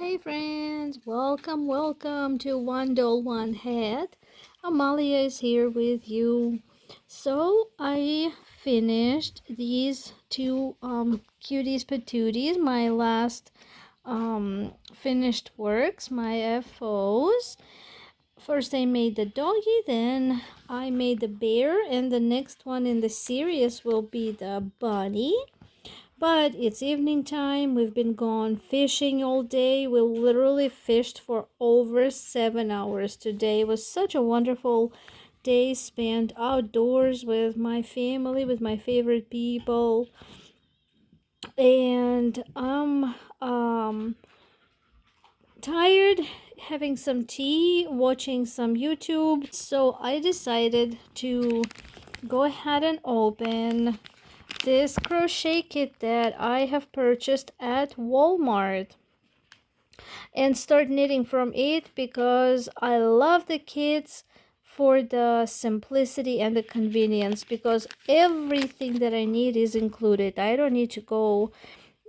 Hey friends, welcome to One Doll One Head. Amalia is here with you. So I finished these two cuties patooties, my last finished works, my FOs. First I made the doggy, then I made the bear, and the next one in the series will be the bunny. But it's evening time. We've been gone fishing all day. We literally fished for over 7 hours today. It was such a wonderful day spent outdoors with my family, with my favorite people. And I'm tired, having some tea, watching some YouTube. So I decided to go ahead and open this crochet kit that I have purchased at Walmart and start knitting from it because I love the kits for the simplicity and the convenience, because everything that I need is included. I don't need to go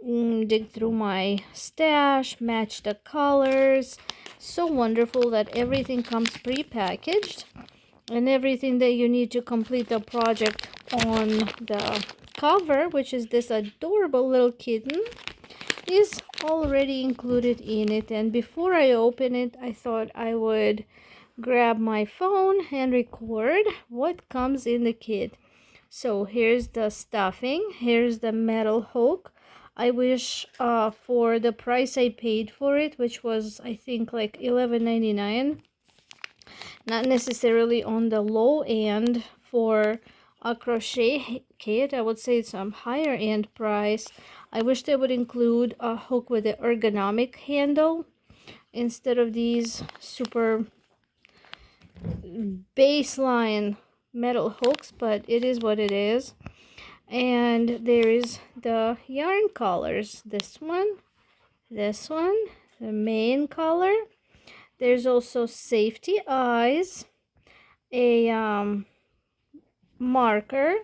dig through my stash, match the colors. So wonderful that everything comes pre-packaged, and everything that you need to complete the project on the cover, which is this adorable little kitten, is already included in it. And before I open it, I thought I would grab my phone and record what comes in the kit. So here's the stuffing, here's the metal hook. I wish for the price I paid for it, which was I think like $11.99, not necessarily on the low end for a crochet kit. I would say it's some higher end price. I wish they would include a hook with an ergonomic handle instead of these super baseline metal hooks, but it is what it is. And there is the yarn colors, this one, the main color. There's also safety eyes, a marker,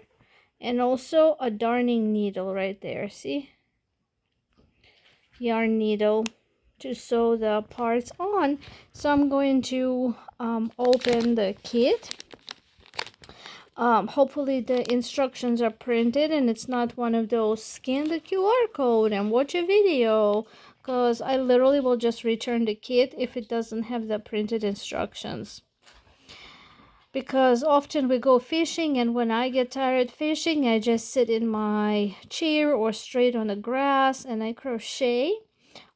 and also a darning needle right there. See, yarn needle to sew the parts on. So I'm going to open the kit. Hopefully the instructions are printed and it's not one of those scan the QR code and watch a video, because I literally will just return the kit if it doesn't have the printed instructions. Because often we go fishing, and when I get tired fishing, I just sit in my chair or straight on the grass and I crochet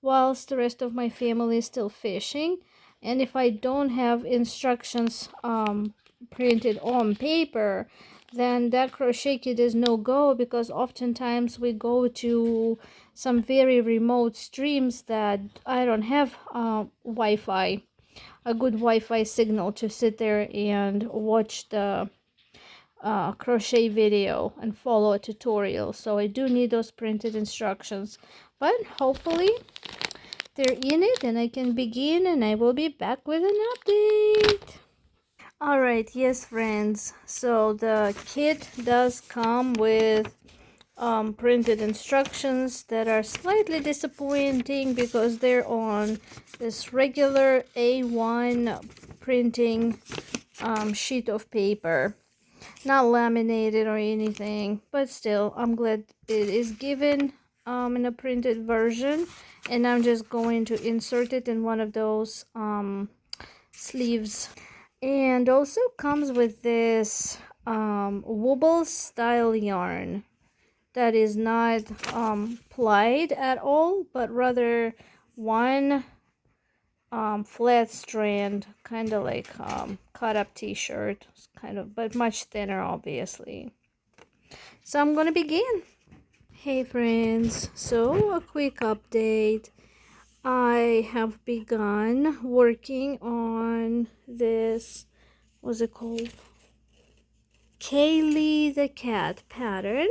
whilst the rest of my family is still fishing. And if I don't have instructions printed on paper, then that crochet kit is no go, because oftentimes we go to some very remote streams that I don't have Wi-Fi, a good Wi-Fi signal to sit there and watch the crochet video and follow a tutorial. So I do need those printed instructions, but hopefully they're in it and I can begin, and I will be back with an update. All right, yes friends, so the kit does come with printed instructions that are slightly disappointing because they're on this regular A1 printing sheet of paper, not laminated or anything, but still I'm glad it is given in a printed version. And I'm just going to insert it in one of those sleeves. And also comes with this wobble style yarn that is not plied at all, but rather one flat strand, kind of like cut up t-shirt, kind of, but much thinner obviously. So I'm gonna begin. Hey friends, so a quick update. I have begun working on this, what's it called, Kaylee the cat pattern.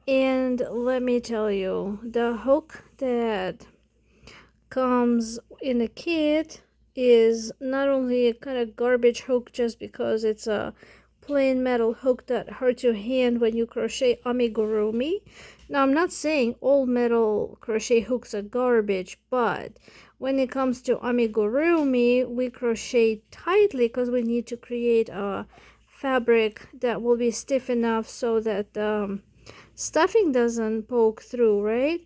And let me tell you, the hook that comes in the kit is not only a kind of garbage hook just because it's a plain metal hook that hurts your hand when you crochet amigurumi. Now, I'm not saying all metal crochet hooks are garbage, but when it comes to amigurumi, we crochet tightly because we need to create a fabric that will be stiff enough so that stuffing doesn't poke through, right?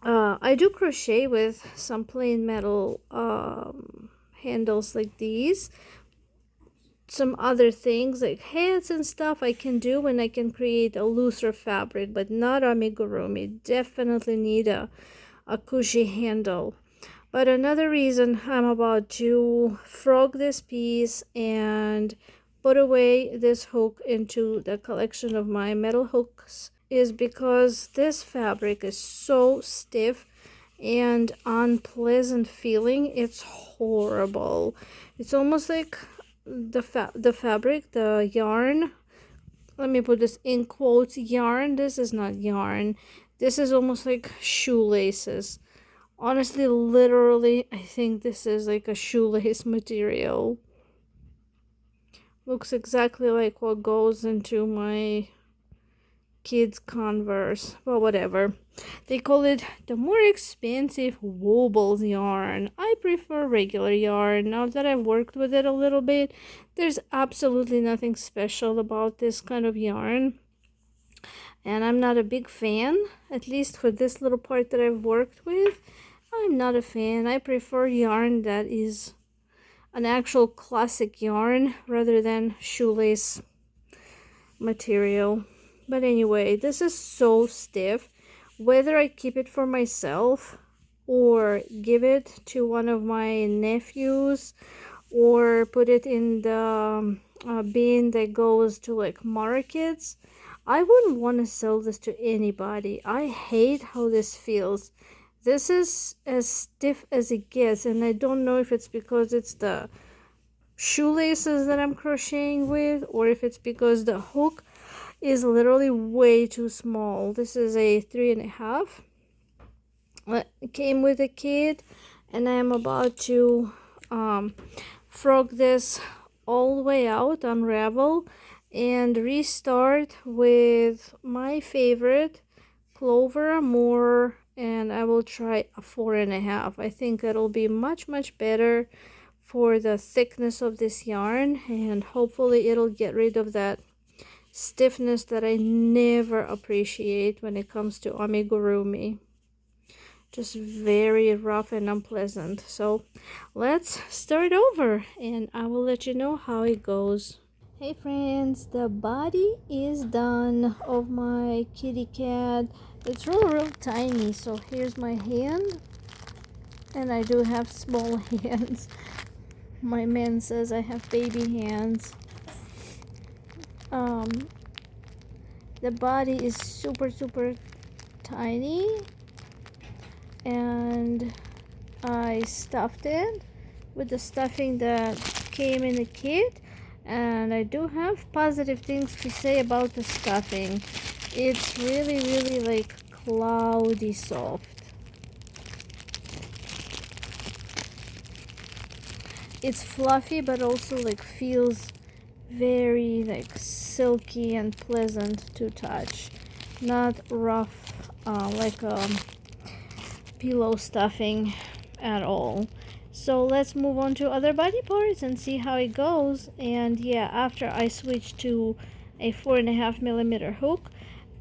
I do crochet with some plain metal handles like these. Some other things like hats and stuff I can do when I can create a looser fabric, but not amigurumi. Definitely need a cushy handle. But another reason I'm about to frog this piece and put away this hook into the collection of my metal hooks is because this fabric is so stiff and unpleasant feeling. It's horrible. It's almost like the fabric, the yarn. Let me put this in quotes, yarn. This is not yarn. This is almost like shoelaces. Honestly, literally, I think this is like a shoelace material. Looks exactly like what goes into my kids' Converse, but whatever. They call it the more expensive wobbles yarn. I prefer regular yarn. Now that I've worked with it a little bit, there's absolutely nothing special about this kind of yarn. And I'm not a big fan, at least for this little part that I've worked with. I'm not a fan. I prefer yarn that is an actual classic yarn rather than shoelace material. But anyway, this is so stiff. Whether I keep it for myself or give it to one of my nephews or put it in the bin that goes to like markets, I wouldn't want to sell this to anybody. I hate how this feels. This is as stiff as it gets, and I don't know if it's because it's the shoelaces that I'm crocheting with or if it's because the hook is literally way too small. This is a 3.5. It came with a kit, and I am about to frog this all the way out, unravel, and restart with my favorite Clover More, and I will try a 4.5. I think it'll be much better for the thickness of this yarn, and hopefully it'll get rid of that stiffness that I never appreciate when it comes to amigurumi. Just very rough and unpleasant. So let's start over and I will let you know how it goes. Hey friends, the body is done of my kitty cat. It's real tiny, so here's my hand, and I do have small hands. My man says I have baby hands. The body is super tiny, and I stuffed it with the stuffing that came in the kit, and I do have positive things to say about the stuffing. It's really like cloudy soft. It's fluffy, but also like feels very like silky and pleasant to touch, not rough like pillow stuffing at all. So let's move on to other body parts and see how it goes. And yeah, after I switch to a 4.5mm hook,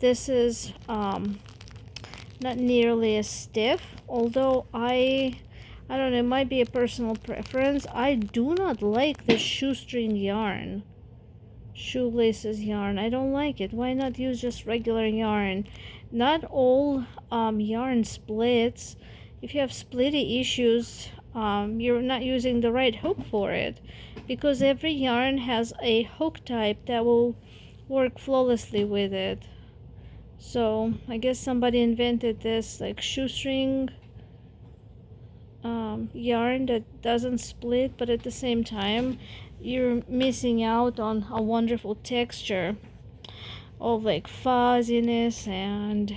this is not nearly as stiff, although I don't know, it might be a personal preference. I do not like the shoestring yarn, shoelaces yarn. I don't like it. Why not use just regular yarn? Not all yarn splits. If you have splitty issues, you're not using the right hook for it, because every yarn has a hook type that will work flawlessly with it. So I guess somebody invented this like shoestring yarn that doesn't split, but at the same time you're missing out on a wonderful texture of like fuzziness, and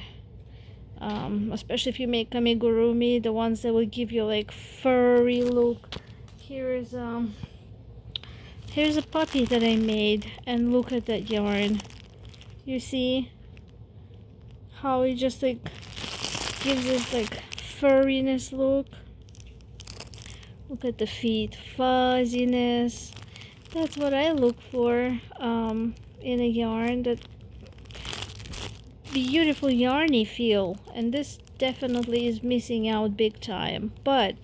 especially if you make amigurumi, the ones that will give you like furry look. Here's a puppy that I made, and look at that yarn. You see, how it just like gives this like furriness look. Look at the feet, fuzziness. That's what I look for in a yarn, that beautiful yarny feel, and this definitely is missing out big time. But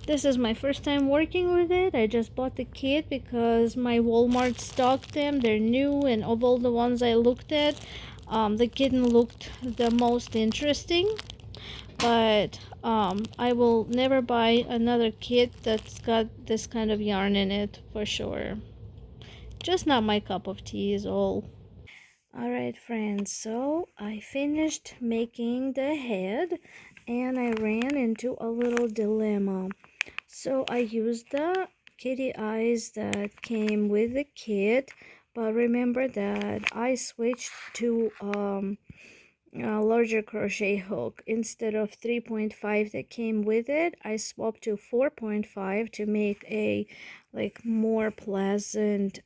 this is my first time working with it. I just bought the kit because my Walmart stocked them. They're new, and of all the ones I looked at, the kitten looked the most interesting. But I will never buy another kit that's got this kind of yarn in it for sure. Just not my cup of tea is all. Alright friends, so I finished making the head and I ran into a little dilemma. So I used the kitty eyes that came with the kit, but remember that I switched to a larger crochet hook. Instead of 3.5 that came with it, I swapped to 4.5 to make a like more pleasant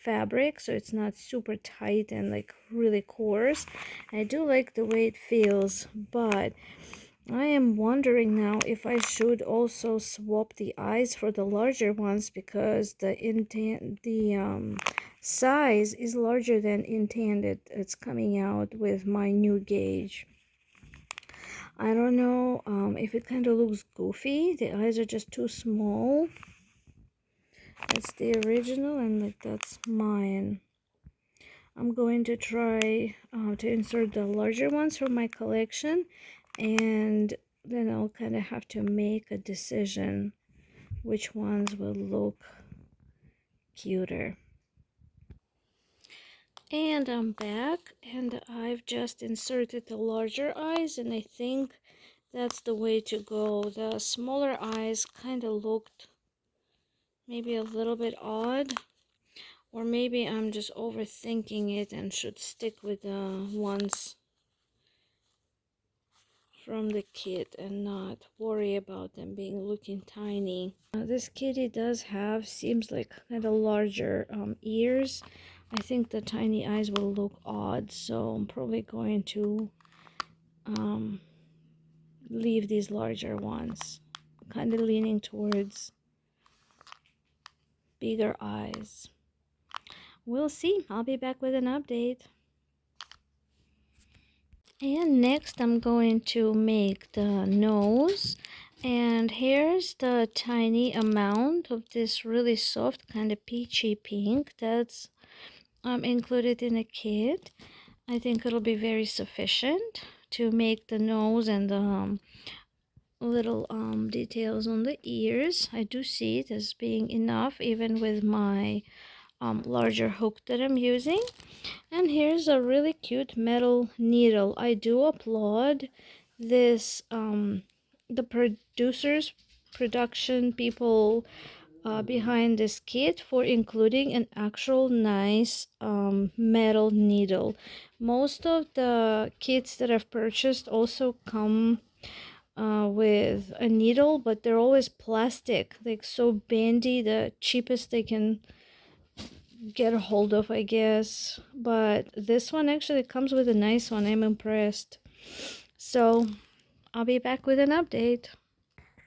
fabric, so it's not super tight and like really coarse. I do like the way it feels, but I am wondering now if I should also swap the eyes for the larger ones, because the size is larger than intended. It's coming out with my new gauge. I don't know if it kind of looks goofy. The eyes are just too small. That's the original, and like that's mine. I'm going to try to insert the larger ones from my collection, and then I'll kind of have to make a decision which ones will look cuter. And I'm back, and I've just inserted the larger eyes, and I think that's the way to go. The smaller eyes kind of looked maybe a little bit odd, or maybe I'm just overthinking it and should stick with the ones from the kit and not worry about them being looking tiny. This kitty does have, seems like kind of larger ears. I think the tiny eyes will look odd, so I'm probably going to leave these larger ones. Kind of leaning towards bigger eyes. We'll see. I'll be back with an update. And next I'm going to make the nose, and here's the tiny amount of this really soft kind of peachy pink that's included in the kit. I think it'll be very sufficient to make the nose and the little details on the ears. I do see it as being enough even with my larger hook that I'm using. And here's a really cute metal needle. I do applaud this the production people behind this kit for including an actual nice metal needle. Most of the kits that I've purchased also come with a needle, but they're always plastic, like so bendy, the cheapest they can get a hold of, I guess. But this one actually comes with a nice one. I'm impressed. So I'll be back with an update.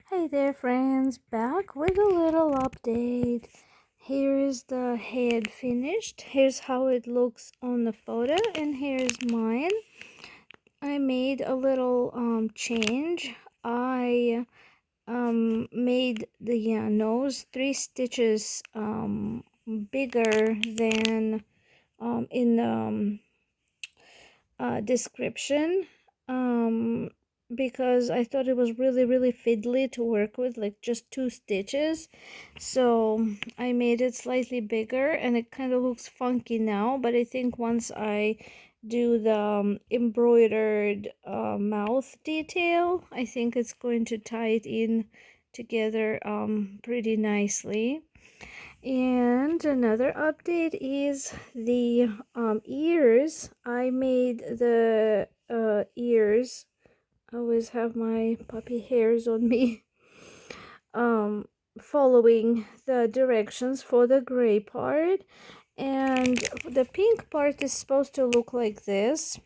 Hey there friends, back with a little update. Here is the head finished. Here's how it looks on the photo, and here's mine. I made a little change. I made the nose 3 stitches bigger than in the description, because I thought it was really fiddly to work with, like just 2 stitches. So I made it slightly bigger, and it kind of looks funky now, but I think once I do the embroidered mouth detail, I think it's going to tie it in together pretty nicely. And another update is the ears. I made the ears. I always have my puppy hairs on me. Following the directions for the gray part, and the pink part is supposed to look like this.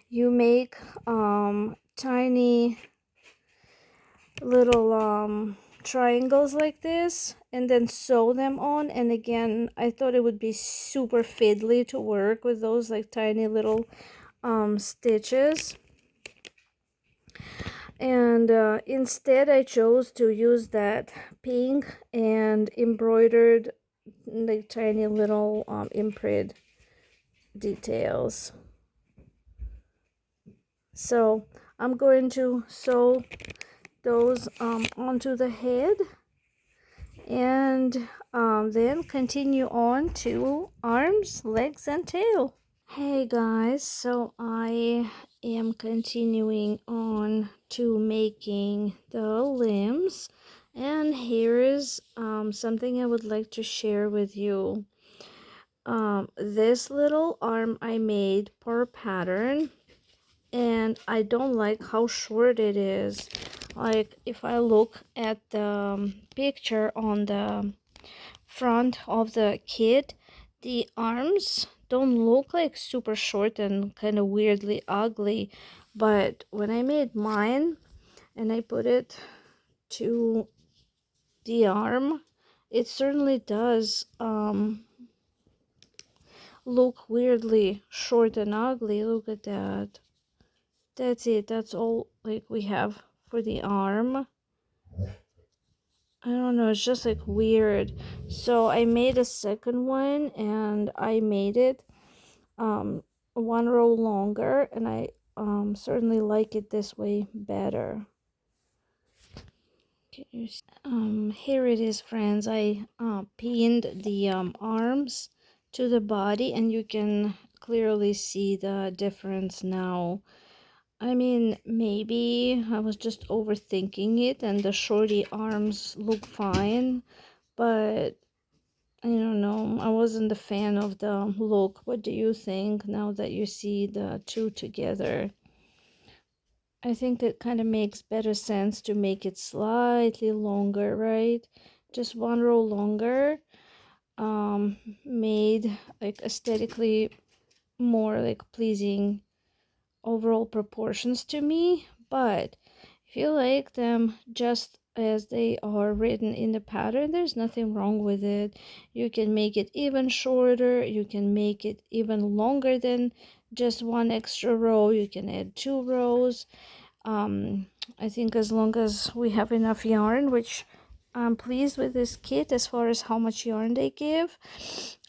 You make tiny little triangles like this and then sew them on. And again, I thought it would be super fiddly to work with those like tiny little stitches, and instead I chose to use that pink and embroidered like tiny little imprint details. So I'm going to sew those onto the head, and then continue on to arms, legs, and tail. Hey guys, so I am continuing on to making the limbs, and here is something I would like to share with you. This little arm I made per pattern, and I don't like how short it is. Like if I look at the picture on the front of the kit, the arms don't look like super short and kind of weirdly ugly, but when I made mine and I put it to the arm, it certainly does look weirdly short and ugly. Look at that. That's it. That's all like we have for the arm. I don't know, it's just like weird. So I made a second one, and I made it one row longer, and I certainly like it this way better. Here it is, friends. I pinned the arms to the body, and you can clearly see the difference now. I mean, maybe I was just overthinking it and the shorty arms look fine, but I don't know. I wasn't a fan of the look. What do you think now that you see the two together? I think it kind of makes better sense to make it slightly longer, right? Just one row longer, made like aesthetically more like pleasing overall proportions to me. But if you like them just as they are written in the pattern, there's nothing wrong with it. You can make it even shorter, you can make it even longer than just one extra row, you can add 2 rows. I think as long as we have enough yarn, which I'm pleased with this kit as far as how much yarn they give.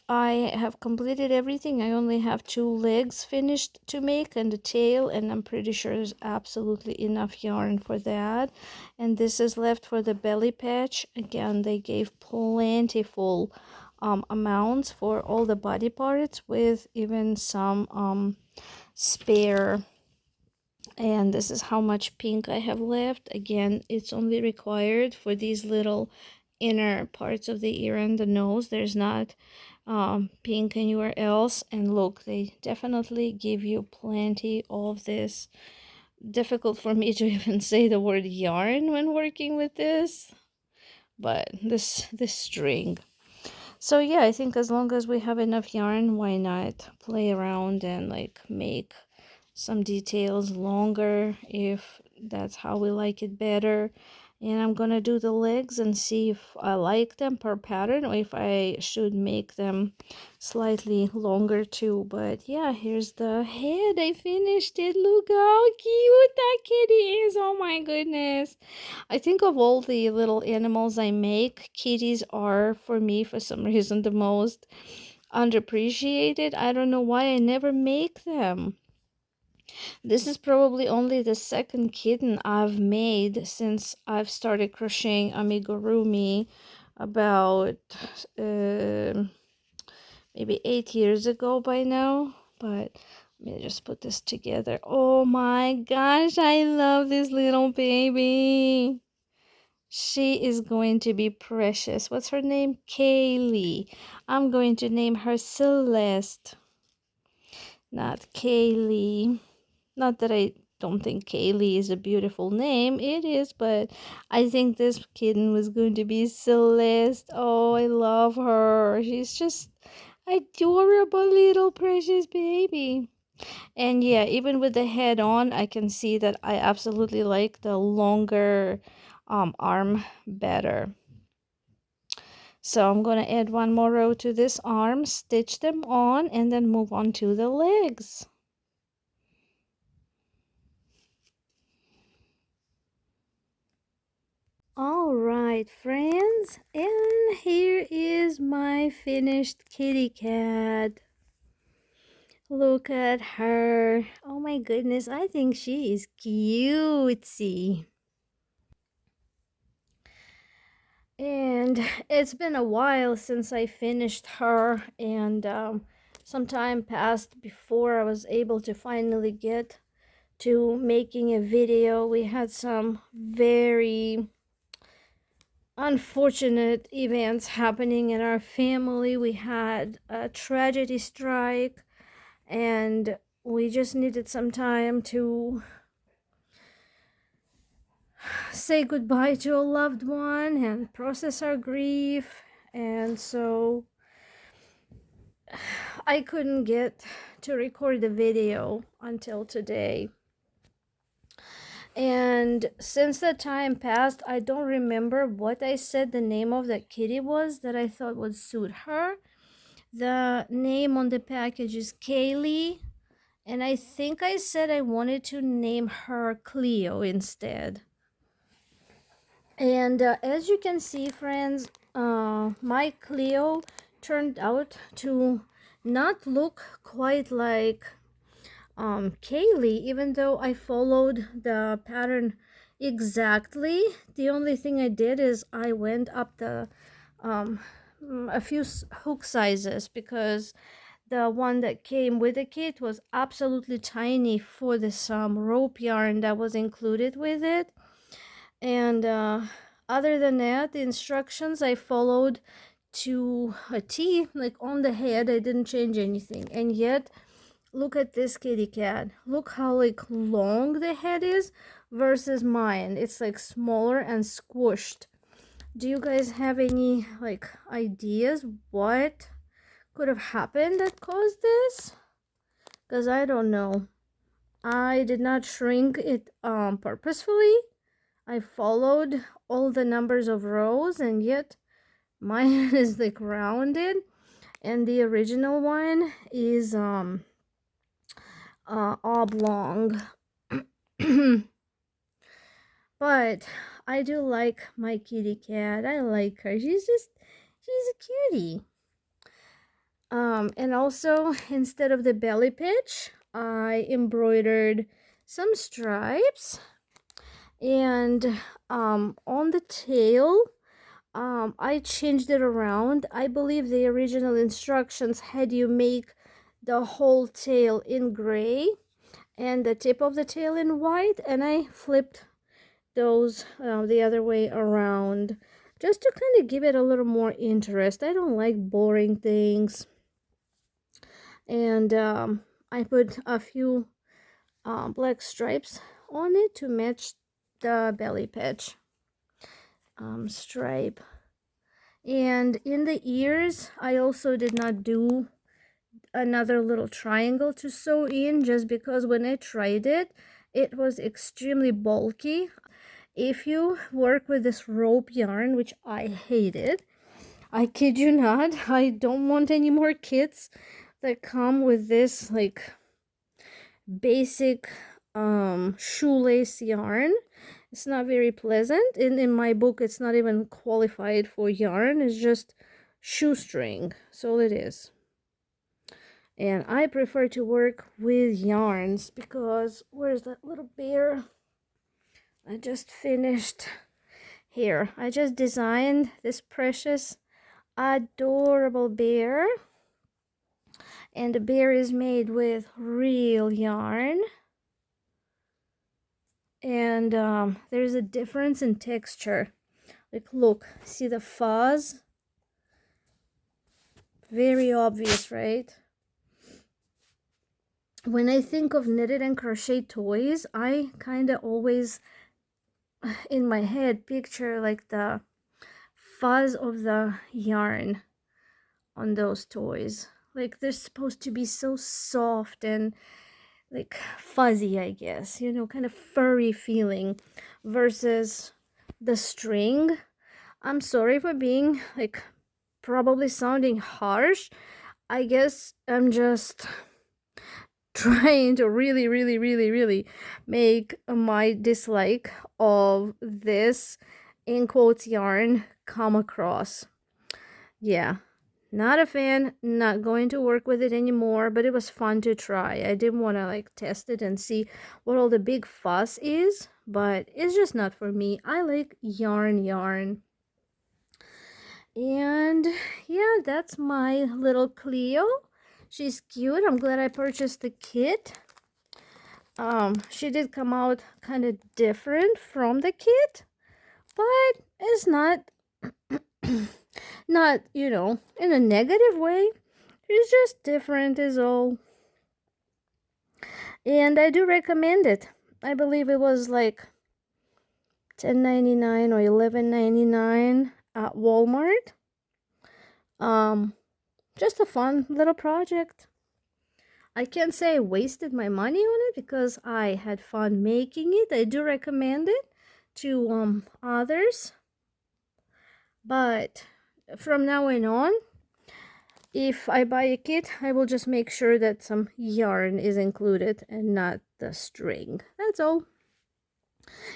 I have completed everything. I only have 2 legs finished to make and the tail, and I'm pretty sure there's absolutely enough yarn for that. And this is left for the belly patch. Again, they gave plentiful amounts for all the body parts, with even some spare. And this is how much pink I have left. Again, it's only required for these little inner parts of the ear and the nose. There's not pink anywhere else. And look, they definitely give you plenty of this. Difficult for me to even say the word yarn when working with this, but this string. So yeah, I think as long as we have enough yarn, why not play around and like make some details longer if that's how we like it better. And I'm gonna do the legs and see if I like them per pattern, or if I should make them slightly longer too. But yeah, here's the head. I finished it. Look how cute that kitty is. Oh my goodness. I think of all the little animals I make, kitties are for me for some reason the most underappreciated. I don't know why I never make them. This is probably only the second kitten I've made since I've started crocheting Amigurumi about maybe 8 years ago by now. But let me just put this together. Oh my gosh, I love this little baby. She is going to be precious. What's her name? Kaylee. I'm going to name her Celeste, not Kaylee. Not that I don't think Kaylee is a beautiful name. It is, but I think this kitten was going to be Celeste. Oh, I love her. She's just adorable little precious baby. And yeah, even with the head on, I can see that I absolutely like the longer arm better. So I'm going to add one more row to this arm, stitch them on, and then move on to the legs. All right, friends, and here is my finished kitty cat. Look at her. Oh my goodness, I think she is cutesy. And it's been a while since I finished her, and some time passed before I was able to finally get to making a video. We had some very unfortunate events happening in our family. We had a tragedy strike, and we just needed some time to say goodbye to a loved one and process our grief. And so I couldn't get to record the video until today. And since the time passed, I don't remember what I said the name of the kitty was that I thought would suit her. The name on the package is Kaylee, and I think I said I wanted to name her Cleo instead. And as you can see, friends, my Cleo turned out to not look quite like Kaylee, even though I followed the pattern exactly. The only thing I did is I went up the a few hook sizes, because the one that came with the kit was absolutely tiny for this rope yarn that was included with it. And other than that, the instructions I followed to a T, like on the head. I didn't change anything. And yet, look at this kitty cat. Look how like long the head is versus mine. It's like smaller and squished. Do you guys have any like ideas what could have happened that caused this? Because I don't know. I did not shrink it purposefully. I followed all the numbers of rows, and yet mine is like rounded, and the original one is oblong. But I do like my kitty cat. I like her. She's a cutie. And also, instead of the belly pitch, I embroidered some stripes, and on the tail, I changed it around. I believe the original instructions had you make the whole tail in gray and the tip of the tail in white, and I flipped those the other way around, just to kind of give it a little more interest. I don't like boring things. And I put a few black stripes on it to match the belly patch stripe. And in the ears, I also did not do another little triangle to sew in, just because when I tried it, it was extremely bulky. If you work with this rope yarn, which I hated, I kid you not, I don't want any more kits that come with this like basic shoelace yarn. It's not very pleasant, and in my book it's not even qualified for yarn. It's just shoestring. So all it is. And I prefer to work with yarns, because where's that little bear? I just finished here. I just designed this precious adorable bear, and the bear is made with real yarn. And there's a difference in texture. Like, look, see the fuzz? Very obvious, right? When I think of knitted and crochet toys, I kind of always in my head picture like the fuzz of the yarn on those toys. Like, they're supposed to be so soft and like fuzzy, I guess, you know, kind of furry feeling versus the string. I'm sorry for being like probably sounding harsh. I guess I'm just trying to really make my dislike of this in quotes yarn come across. Yeah, not a fan, not going to work with it anymore, but it was fun to try. I didn't want to like test it and see what all the big fuss is, but it's just not for me. I like yarn. And yeah, that's my little Cleo. She's cute. I'm glad I purchased the kit. She did come out kind of different from the kit, but it's not not, you know, in a negative way. It's just different is all. And I do recommend it. I believe it was like $10.99 or $11.99 at Walmart. Just a fun little project. I can't say I wasted my money on it because I had fun making it. I do recommend it to others. But from now on, if I buy a kit, I will just make sure that some yarn is included and not the string. That's all.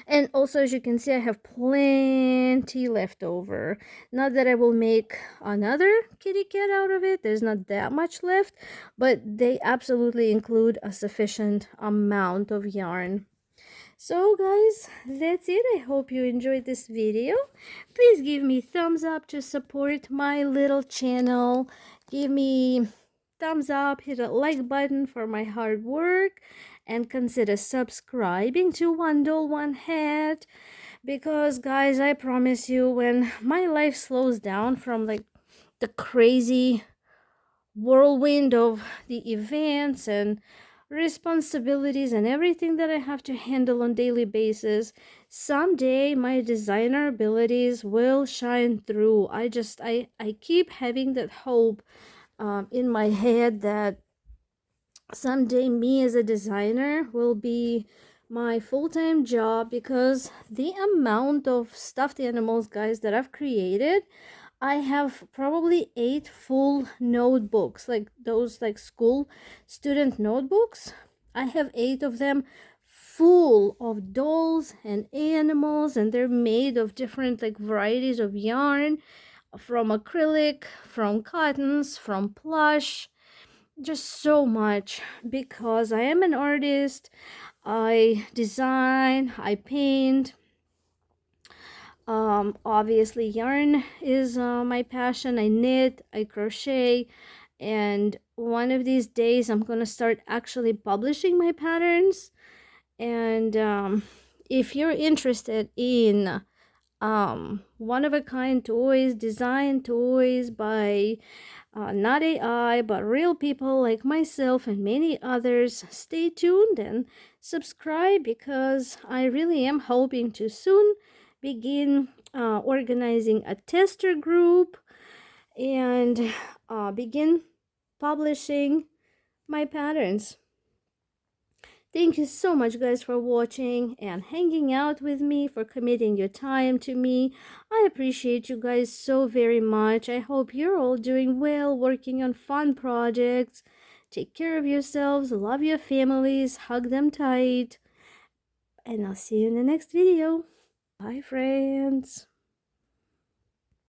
And also, as you can see, I have plenty left over. Not that I will make another kitty cat out of it. There's not that much left, but they absolutely include a sufficient amount of yarn. So guys, that's it. I hope you enjoyed this video. Please give me thumbs up to support my little channel. Give me thumbs up, hit a like button for my hard work, and consider subscribing to One Doll One Hat, because guys, I promise you, when my life slows down from like the crazy whirlwind of the events and responsibilities and everything that I have to handle on daily basis, someday my designer abilities will shine through. I keep having that hope in my head that someday me as a designer will be my full-time job, because the amount of stuffed animals, guys, that I've created, I have probably 8 full notebooks, like those like school student notebooks. I have 8 of them full of dolls and animals, and they're made of different like varieties of yarn, from acrylic, from cottons, from plush, just so much, because I am an artist. I design, I paint. Obviously yarn is my passion. I knit, I crochet, and one of these days I'm gonna start actually publishing my patterns. And if you're interested in one-of-a-kind toys, design toys by not AI, but real people like myself and many others, stay tuned and subscribe, because I really am hoping to soon begin organizing a tester group and begin publishing my patterns. Thank you so much, guys, for watching and hanging out with me, for committing your time to me. I appreciate you guys so very much. I hope you're all doing well, working on fun projects. Take care of yourselves, love your families, hug them tight, and I'll see you in the next video. Bye, friends.